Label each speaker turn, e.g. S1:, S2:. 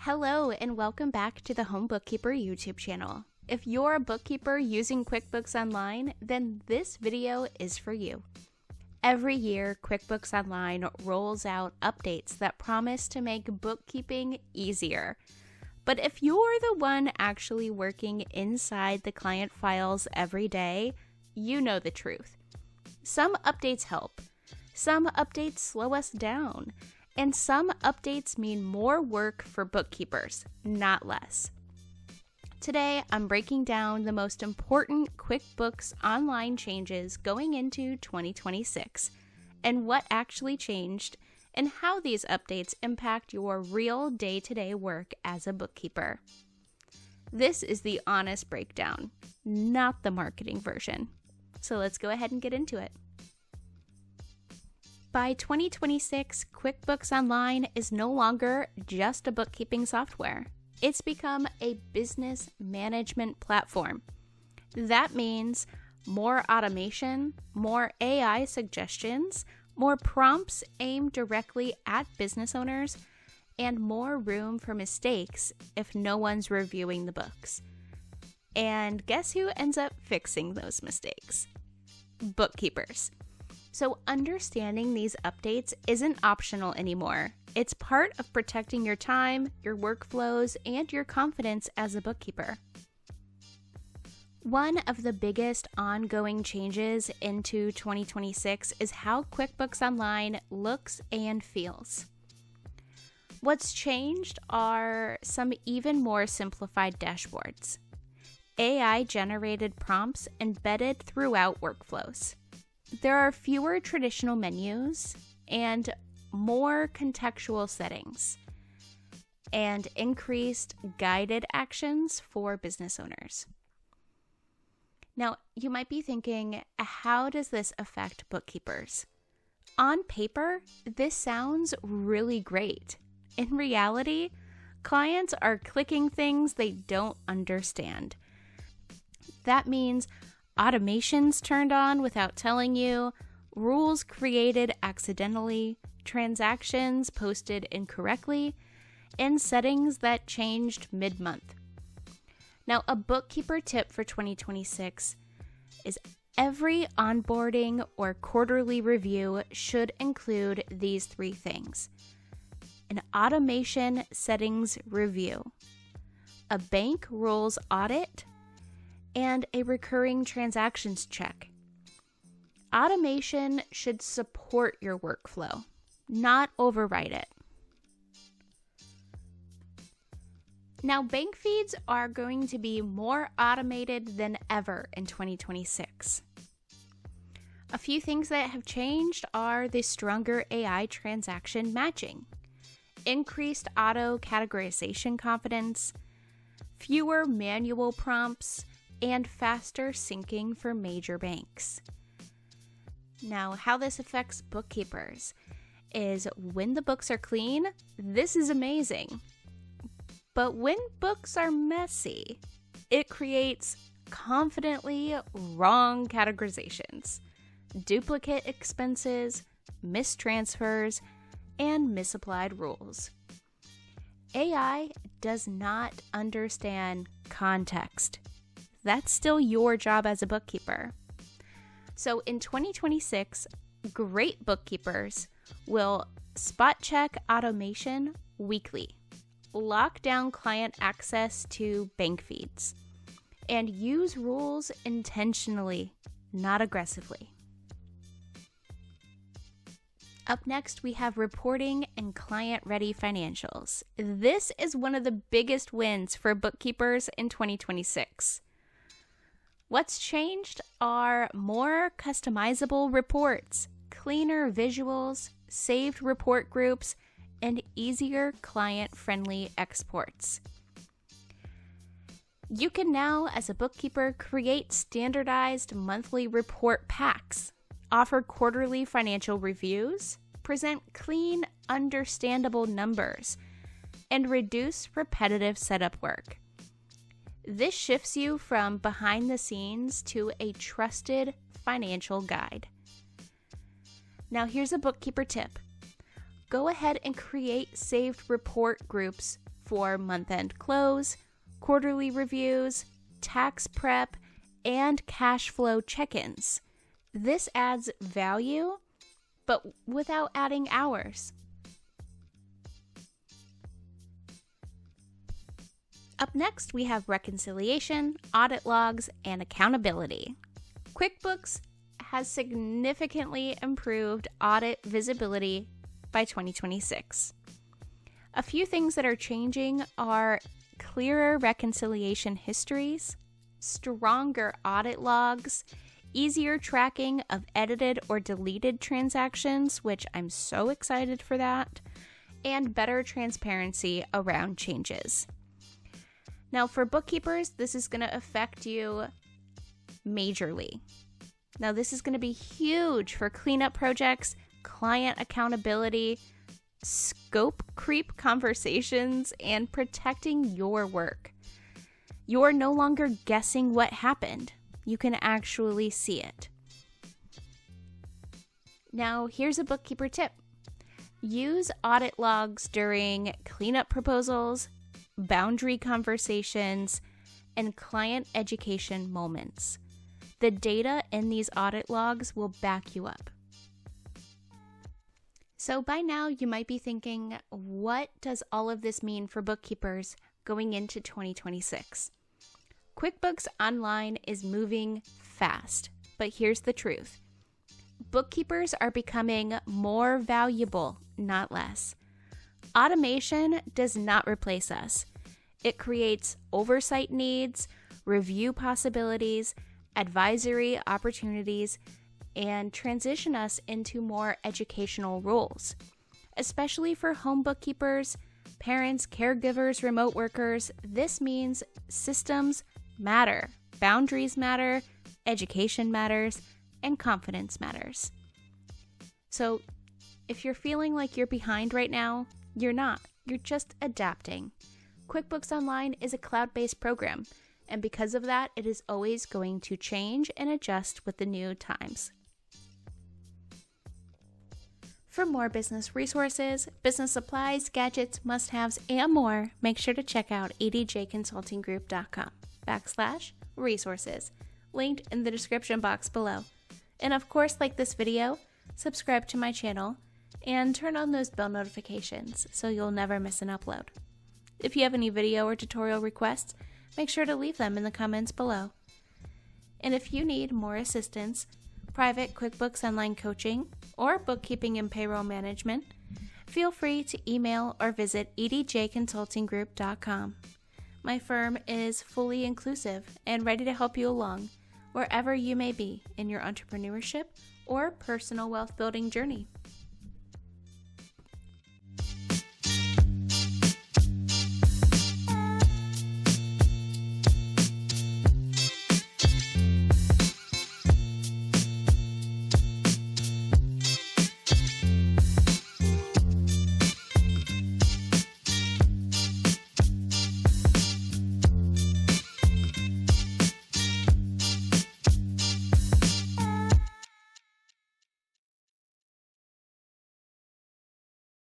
S1: Hello and welcome back to the Home Bookkeeper YouTube channel. If you're a bookkeeper using QuickBooks Online, then this video is for you. Every year, QuickBooks Online rolls out updates that promise to make bookkeeping easier. But if you're the one actually working inside the client files every day, you know the truth. Some updates help, some updates slow us down, and some updates mean more work for bookkeepers, not less. Today, I'm breaking down the most important QuickBooks Online changes going into 2026, and what actually changed, and how these updates impact your real day-to-day work as a bookkeeper. This is the honest breakdown, not the marketing version. So let's go ahead and get into it. By 2026, QuickBooks Online is no longer just a bookkeeping software. It's become a business management platform. That means more automation, more AI suggestions, more prompts aimed directly at business owners, and more room for mistakes if no one's reviewing the books. And guess who ends up fixing those mistakes? Bookkeepers. So understanding these updates isn't optional anymore. It's part of protecting your time, your workflows, and your confidence as a bookkeeper. One of the biggest ongoing changes into 2026 is how QuickBooks Online looks and feels. What's changed are some even more simplified dashboards, AI-generated prompts embedded throughout workflows. There are fewer traditional menus and more contextual settings, and increased guided actions for business owners. Now, you might be thinking, how does this affect bookkeepers? On paper, this sounds really great. In reality, clients are clicking things they don't understand. That means automations turned on without telling you, rules created accidentally, transactions posted incorrectly, and settings that changed mid-month. Now, a bookkeeper tip for 2026 is every onboarding or quarterly review should include these three things: an automation settings review, a bank rules audit, and a recurring transactions check. Automation should support your workflow, not override it. Now, bank feeds are going to be more automated than ever in 2026. A few things that have changed are the stronger AI transaction matching, increased auto categorization confidence, fewer manual prompts, and faster syncing for major banks. Now, how this affects bookkeepers is when the books are clean, this is amazing. But when books are messy, it creates confidently wrong categorizations, duplicate expenses, mistransfers, and misapplied rules. AI does not understand context. That's still your job as a bookkeeper. So in 2026, great bookkeepers will spot check automation weekly, lock down client access to bank feeds, and use rules intentionally, not aggressively. Up next, we have reporting and client-ready financials. This is one of the biggest wins for bookkeepers in 2026. What's changed are more customizable reports, cleaner visuals, saved report groups, and easier client-friendly exports. You can now, as a bookkeeper, create standardized monthly report packs, offer quarterly financial reviews, present clean, understandable numbers, and reduce repetitive setup work. This shifts you from behind the scenes to a trusted financial guide. Now, here's a bookkeeper tip. Go ahead and create saved report groups for month-end close, quarterly reviews, tax prep, and cash flow check-ins. This adds value, but without adding hours. Up next, we have reconciliation, audit logs, and accountability. QuickBooks has significantly improved audit visibility by 2026. A few things that are changing are clearer reconciliation histories, stronger audit logs, easier tracking of edited or deleted transactions, which I'm so excited for that, and better transparency around changes. Now, for bookkeepers, this is going to affect you majorly. Now, this is going to be huge for cleanup projects, client accountability, scope creep conversations, and protecting your work. You're no longer guessing what happened. You can actually see it. Now, here's a bookkeeper tip. Use audit logs during cleanup proposals, boundary conversations, and client education moments. The data in these audit logs will back you up. So by now, you might be thinking, what does all of this mean for bookkeepers going into 2026? QuickBooks Online is moving fast, but here's the truth. Bookkeepers are becoming more valuable, not less. Automation does not replace us. It creates oversight needs, review possibilities, advisory opportunities, and transition us into more educational roles. Especially for home bookkeepers, parents, caregivers, remote workers, this means systems matter, boundaries matter, education matters, and confidence matters. So if you're feeling like you're behind right now, you're not. You're just adapting. QuickBooks Online is a cloud-based program, and because of that, it is always going to change and adjust with the new times. For more business resources, business supplies, gadgets, must-haves, and more, make sure to check out edjconsultinggroup.com/resources, linked in the description box below. And of course, like this video, subscribe to my channel, and turn on those bell notifications so you'll never miss an upload. If you have any video or tutorial requests, make sure to leave them in the comments below. And if you need more assistance, private QuickBooks Online coaching, or bookkeeping and payroll management, feel free to email or visit edjconsultinggroup.com. My firm is fully inclusive and ready to help you along wherever you may be in your entrepreneurship or personal wealth building journey.